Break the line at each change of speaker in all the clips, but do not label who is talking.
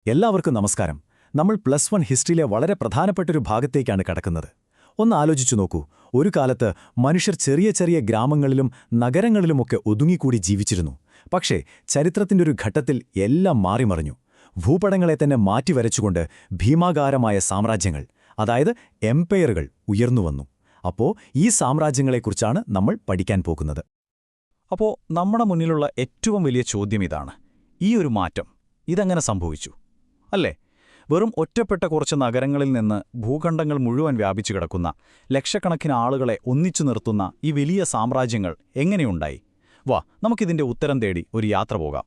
എല്ലാവർക്കും നമസ്കാരം. നമ്മൾ +1 ഹിസ്റ്ററിയിലെ വളരെ പ്രധാനപ്പെട്ടൊരു ഭാഗത്തേക്കാണ് കടക്കുന്നത്. ഒന്ന് ആലോചിച്ചു നോക്കൂ, ഒരു കാലത്ത് മനുഷ്യർ ചെറിയ ചെറിയ ഗ്രാമങ്ങളിലും നഗരങ്ങളിലുമൊക്കെ ഒതുങ്ങിക്കൂടി ജീവിച്ചിരുന്നു. പക്ഷേ ചരിത്രത്തിന്റെ ഒരു ഘട്ടത്തിൽ എല്ലാം മാറിമറിഞ്ഞു. ഭൂപടങ്ങളെ തന്നെ മാറ്റിവരച്ചുകൊണ്ട് ഭീമാകാരമായ സാമ്രാജ്യങ്ങൾ, അതായത് എംപയറുകൾ ഉയർന്നുവന്നു. അപ്പോ ഈ സാമ്രാജ്യങ്ങളെക്കുറിച്ചാണ് നമ്മൾ പഠിക്കാൻ പോകുന്നത്.
അപ്പോൾ നമ്മുടെ മുന്നിലുള്ള ഏറ്റവും വലിയ ചോദ്യം ഇതാണ്: ഈ ഒരു മാറ്റം ഇതെങ്ങനെ സംഭവിച്ചു? അല്ലേ, വെറും ഒറ്റപ്പെട്ട കുറച്ച് നഗരങ്ങളിൽ നിന്ന് ഭൂഖണ്ഡങ്ങൾ മുഴുവൻ വ്യാപിച്ചു കിടക്കുന്ന ലക്ഷക്കണക്കിന് ആളുകളെ ഒന്നിച്ചു നിർത്തുന്ന ഈ വലിയ സാമ്രാജ്യങ്ങൾ എങ്ങനെയുണ്ടായി? വാ, നമുക്കിതിന്റെ ഉത്തരം തേടി ഒരു യാത്ര പോകാം.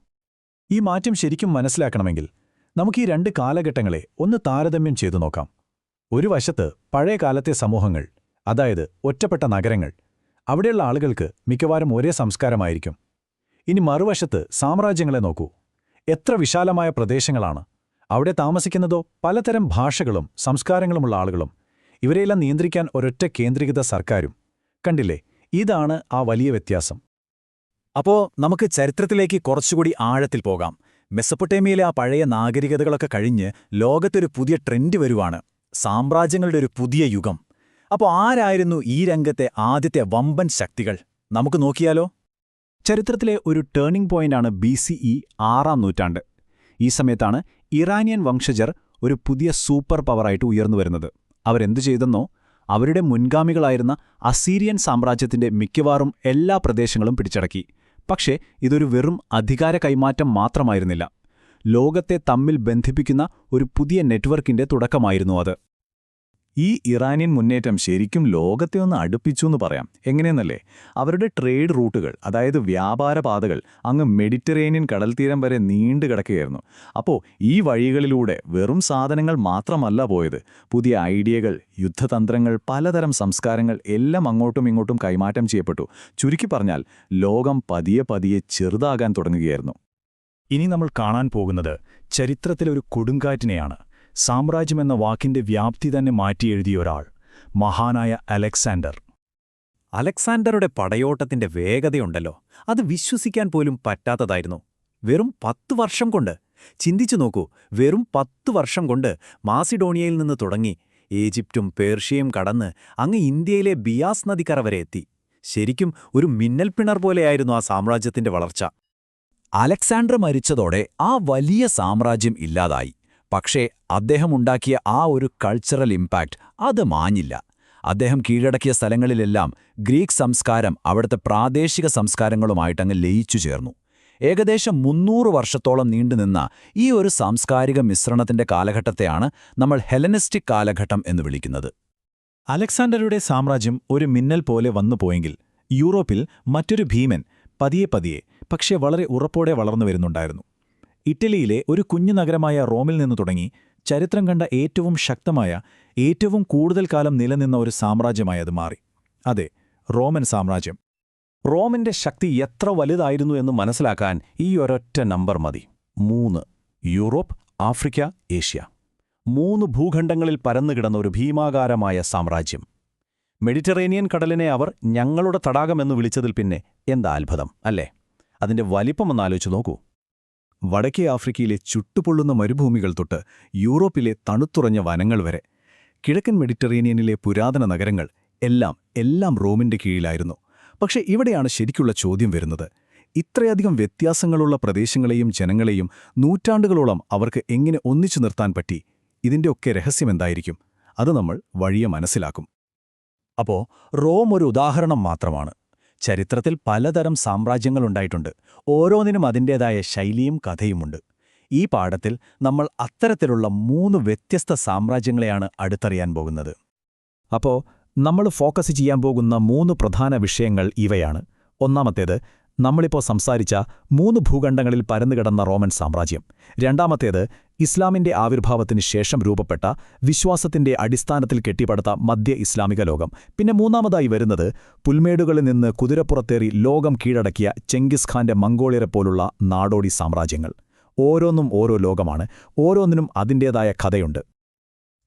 ഈ മാറ്റം ശരിക്കും മനസ്സിലാക്കണമെങ്കിൽ നമുക്ക് ഈ രണ്ട് കാലഘട്ടങ്ങളെ ഒന്ന് താരതമ്യം ചെയ്തു നോക്കാം. ഒരു വശത്ത് പഴയ കാലത്തെ സമൂഹങ്ങൾ, അതായത് ഒറ്റപ്പെട്ട നഗരങ്ങൾ. അവിടെയുള്ള ആളുകൾക്ക് മിക്കവാറും ഒരേ സംസ്കാരമായിരിക്കും. ഇനി മറുവശത്ത് സാമ്രാജ്യങ്ങളെ നോക്കൂ. എത്ര വിശാലമായ പ്രദേശങ്ങളാണ്! അവിടെ താമസിക്കുന്നതോ പലതരം ഭാഷകളും സംസ്കാരങ്ങളുമുള്ള ആളുകളും. ഇവരെയെല്ലാം നിയന്ത്രിക്കാൻ ഒരൊറ്റ കേന്ദ്രീകൃത സർക്കാരും. കണ്ടില്ലേ, ഇതാണ് ആ വലിയ വ്യത്യാസം.
അപ്പോൾ നമുക്ക് ചരിത്രത്തിലേക്ക് കുറച്ചുകൂടി ആഴത്തിൽ പോകാം. മെസപ്പൊട്ടേമിയയിലെ ആ പഴയ നാഗരികതകളൊക്കെ കഴിഞ്ഞ് ലോകത്തൊരു പുതിയ ട്രെൻഡ് വരുവാണ്: സാമ്രാജ്യങ്ങളുടെ ഒരു പുതിയ യുഗം. അപ്പോൾ ആരായിരുന്നു ഈ രംഗത്തെ ആദ്യത്തെ വമ്പൻ ശക്തികൾ? നമുക്ക് നോക്കിയാലോ?
ചരിത്രത്തിലെ ഒരു ടേണിംഗ് പോയിന്റാണ് BCE 6-ാം നൂറ്റാണ്ട്. ഈ സമയത്താണ് ഇറാനിയൻ വംശജർ ഒരു പുതിയ സൂപ്പർ പവറായിട്ട് ഉയർന്നുവരുന്നത്. അവരെന്തു ചെയ്തെന്നോ, അവരുടെ മുൻഗാമികളായിരുന്ന അസീരിയൻ സാമ്രാജ്യത്തിന്റെ മിക്കവാറും എല്ലാ പ്രദേശങ്ങളും പിടിച്ചടക്കി. പക്ഷേ ഇതൊരു വെറും അധികാര കൈമാറ്റം മാത്രമായിരുന്നില്ല. ലോകത്തെ തമ്മിൽ ബന്ധിപ്പിക്കുന്ന ഒരു പുതിയ നെറ്റ്വർക്കിന്റെ തുടക്കമായിരുന്നു അത്.
ഈ ഇറാനിയൻ മുന്നേറ്റം ശരിക്കും ലോകത്തെ ഒന്ന് അടുപ്പിച്ചു എന്ന് പറയാം. എങ്ങനെയെന്നല്ലേ, അവരുടെ ട്രേഡ് റൂട്ടുകൾ, അതായത് വ്യാപാരപാതകൾ അങ്ങ് മെഡിറ്ററേനിയൻ കടൽത്തീരം വരെ നീണ്ടു കിടക്കുകയായിരുന്നു. അപ്പോൾ ഈ വഴികളിലൂടെ വെറും സാധനങ്ങൾ മാത്രമല്ല പോയത്, പുതിയ ഐഡിയകൾ, യുദ്ധതന്ത്രങ്ങൾ, പലതരം സംസ്കാരങ്ങൾ എല്ലാം അങ്ങോട്ടും ഇങ്ങോട്ടും കൈമാറ്റം ചെയ്യപ്പെട്ടു. ചുരുക്കി പറഞ്ഞാൽ ലോകം പതിയെ പതിയെ ചെറുതാകാൻ തുടങ്ങുകയായിരുന്നു.
ഇനി നമ്മൾ കാണാൻ പോകുന്നത് ചരിത്രത്തിലൊരു കൊടുങ്കാറ്റിനെയാണ്. സാമ്രാജ്യമെന്ന വാക്കിന്റെ വ്യാപ്തി തന്നെ മാറ്റിയെഴുതിയ ഒരാൾ, മഹാനായ അലക്സാണ്ടർ.
അലക്സാണ്ടറുടെ പടയോട്ടത്തിന്റെ വേഗതയുണ്ടല്ലോ, അത് വിശ്വസിക്കാൻ പോലും പറ്റാത്തതായിരുന്നു. വെറും 10 വർഷം കൊണ്ട്, ചിന്തിച്ചു നോക്കൂ, വെറും 10 വർഷം കൊണ്ട് മാസിഡോണിയയിൽ നിന്ന് തുടങ്ങി ഈജിപ്തും പേർഷ്യയും കടന്ന് അങ്ങ് ഇന്ത്യയിലെ ബിയാസ് നദിക്കര വരെ എത്തി. ശരിക്കും ഒരു മിന്നൽപ്പിണർ പോലെയായിരുന്നു ആ സാമ്രാജ്യത്തിന്റെ വളർച്ച. അലക്സാണ്ടർ മരിച്ചതോടെ ആ വലിയ സാമ്രാജ്യം ഇല്ലാതായി. പക്ഷേ അദ്ദേഹം ഉണ്ടാക്കിയ ആ ഒരു കൾച്ചറൽ ഇമ്പാക്റ്റ് അത് മാഞ്ഞില്ല. അദ്ദേഹം കീഴടക്കിയ സ്ഥലങ്ങളിലെല്ലാം ഗ്രീക്ക് സംസ്കാരം അവിടുത്തെ പ്രാദേശിക സംസ്കാരങ്ങളുമായിട്ടങ്ങ് ലയിച്ചു ചേർന്നു. ഏകദേശം 300 വർഷത്തോളം നീണ്ടുനിന്ന ഈ ഒരു സാംസ്കാരിക മിശ്രണത്തിന്റെ കാലഘട്ടത്തെയാണ് നമ്മൾ ഹെലനിസ്റ്റിക് കാലഘട്ടം എന്ന് വിളിക്കുന്നത്.
അലക്സാണ്ടറുടെ സാമ്രാജ്യം ഒരു മിന്നൽ പോലെ വന്നുപോയെങ്കിൽ യൂറോപ്പിൽ മറ്റൊരു ഭീമൻ പതിയെ പതിയെ പക്ഷേ വളരെ ഉറപ്പോടെ വളർന്നു വരുന്നുണ്ടായിരുന്നു. ഇറ്റലിയിലെ ഒരു കുഞ്ഞു നഗരമായ റോമിൽ നിന്നു തുടങ്ങി ചരിത്രം കണ്ട ഏറ്റവും ശക്തമായ, ഏറ്റവും കൂടുതൽ കാലം നിലനിന്ന ഒരു സാമ്രാജ്യമായി അത് മാറി. അതെ, റോമൻ സാമ്രാജ്യം. റോമിന്റെ ശക്തി എത്ര വലുതായിരുന്നു എന്ന് മനസ്സിലാക്കാൻ ഈ ഒരൊറ്റ നമ്പർ മതി: 3. Europe, Africa, Asia. 3 ഭൂഖണ്ഡങ്ങളിൽ പരന്നുകിടന്ന ഒരു ഭീമാകാരമായ സാമ്രാജ്യം. മെഡിറ്ററേനിയൻ കടലിനെ അവർ ഞങ്ങളുടെ തടാകമെന്ന് വിളിച്ചതിൽ പിന്നെ എന്താ അത്ഭുതം, അല്ലേ? അതിന്റെ വലിപ്പമൊന്നാലോചിച്ചു നോക്കൂ. വടക്കേ ആഫ്രിക്കയിലെ ചുട്ടുപൊള്ളുന്ന മരുഭൂമികൾ തൊട്ട് യൂറോപ്പിലെ തണുത്തുറഞ്ഞ വനങ്ങൾ വരെ, കിഴക്കൻ മെഡിറ്ററേനിയനിലെ പുരാതന നഗരങ്ങൾ എല്ലാം റോമിന്റെ കീഴിലായിരുന്നു. പക്ഷേ ഇവിടെയാണ് ശരിക്കുള്ള ചോദ്യം വരുന്നത്: ഇത്രയധികം വ്യത്യാസങ്ങളുള്ള പ്രദേശങ്ങളെയും ജനങ്ങളെയും നൂറ്റാണ്ടുകളോളം അവർക്ക് എങ്ങനെ ഒന്നിച്ചു നിർത്താൻ പറ്റി? ഇതിന്റെയൊക്കെ രഹസ്യമെന്തായിരിക്കും? അത് നമ്മൾ വഴിയെ മനസ്സിലാക്കും. അപ്പോൾ റോം ഒരു ഉദാഹരണം മാത്രമാണ്. ചരിത്രത്തിൽ പലതരം സാമ്രാജ്യങ്ങളുണ്ടായിട്ടുണ്ട്. ഓരോന്നിനും അതിൻ്റേതായ ശൈലിയും കഥയുമുണ്ട്. ഈ പാഠത്തിൽ നമ്മൾ അത്തരത്തിലുള്ള 3 വ്യത്യസ്ത സാമ്രാജ്യങ്ങളെയാണ് അടുത്തറിയാൻ പോകുന്നത്. അപ്പോൾ നമ്മൾ ഫോക്കസ് ചെയ്യാൻ പോകുന്ന 3 പ്രധാന വിഷയങ്ങൾ ഇവയാണ്. ഒന്നാമത്തേത്, നമ്മളിപ്പോൾ സംസാരിച്ച 3 ഭൂഖണ്ഡങ്ങളിൽ പരന്നുകിടന്ന റോമൻ സാമ്രാജ്യം. രണ്ടാമത്തേത്, ഇസ്ലാമിന്റെ ആവിർഭാവത്തിന് ശേഷം രൂപപ്പെട്ട വിശ്വാസത്തിന്റെ അടിസ്ഥാനത്തിൽ കെട്ടിപ്പടുത്ത മധ്യ ഇസ്ലാമിക ലോകം. പിന്നെ മൂന്നാമതായി വരുന്നത്, പുൽമേടുകളിൽ നിന്ന് കുതിരപ്പുറത്തേറി ലോകം കീഴടക്കിയ ചെങ്കിസ് ഖാന്റെ മംഗോളിയരെ പോലുള്ള നാടോടി സാമ്രാജ്യങ്ങൾ. ഓരോന്നും ഓരോ ലോകമാണ്, ഓരോന്നിനും അതിൻ്റേതായ കഥയുണ്ട്.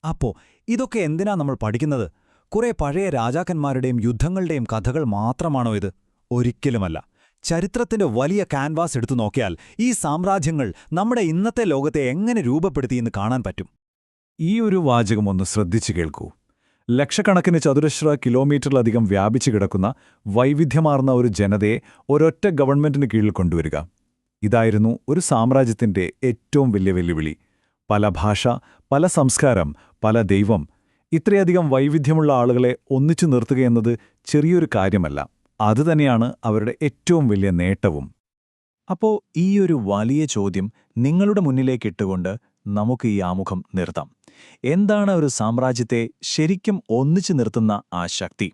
അപ്പോൾ ഇതൊക്കെ എന്തിനാ നമ്മൾ പഠിക്കുന്നത്? കുറേ പഴയ രാജാക്കന്മാരുടെയും യുദ്ധങ്ങളുടെയും കഥകൾ മാത്രമാണോ ഇത്? ഒരിക്കലുമല്ല. ചരിത്രത്തിന്റെ വലിയ ക്യാൻവാസ് എടുത്തു നോക്കിയാൽ ഈ സാമ്രാജ്യങ്ങൾ നമ്മുടെ ഇന്നത്തെ ലോകത്തെ എങ്ങനെ രൂപപ്പെടുത്തിയെന്ന് കാണാൻ പറ്റും.
ഈ ഒരു വാചകം ഒന്ന് ശ്രദ്ധിച്ചു കേൾക്കൂ. ലക്ഷക്കണക്കിന് ചതുരശ്ര കിലോമീറ്ററിലധികം വ്യാപിച്ചു കിടക്കുന്ന വൈവിധ്യമാർന്ന ഒരു ജനതയെ ഒരൊറ്റ ഗവൺമെന്റിന് കീഴിൽ കൊണ്ടുവരിക. ഇതായിരുന്നു ഒരു സാമ്രാജ്യത്തിന്റെ ഏറ്റവും വലിയ വെല്ലുവിളി. പല ഭാഷ, പല സംസ്കാരം, പല ദൈവം, ഇത്രയധികം വൈവിധ്യമുള്ള ആളുകളെ ഒന്നിച്ചു നിർത്തുകയെന്നത് ചെറിയൊരു കാര്യമല്ല. അതുതന്നെയാണ് അവരുടെ ഏറ്റവും വലിയ നേട്ടവും. അപ്പോൾ ഈയൊരു വലിയ ചോദ്യം നിങ്ങളുടെ മുന്നിലേക്കിട്ടുകൊണ്ട് നമുക്ക് ഈ ആമുഖം നിർത്താം. എന്താണ് ഒരു സാമ്രാജ്യത്തെ ശരിക്കും ഒന്നിച്ചു നിർത്തുന്ന ആ ശക്തി?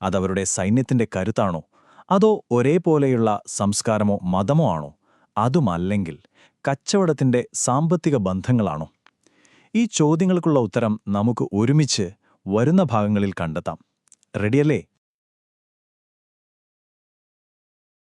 അതവരുടെ സൈന്യത്തിന്റെ കരുത്താണോ? അതോ ഒരേപോലെയുള്ള സംസ്കാരമോ മതമോ ആണോ? അതുമല്ലെങ്കിൽ കച്ചവടത്തിന്റെ സാമ്പത്തിക ബന്ധങ്ങളാണോ? ഈ ചോദ്യങ്ങൾക്കുള്ള ഉത്തരം നമുക്ക് ഒരുമിച്ച് വരുന്ന ഭാഗങ്ങളിൽ കണ്ടെത്താം. റെഡിയല്ലേ?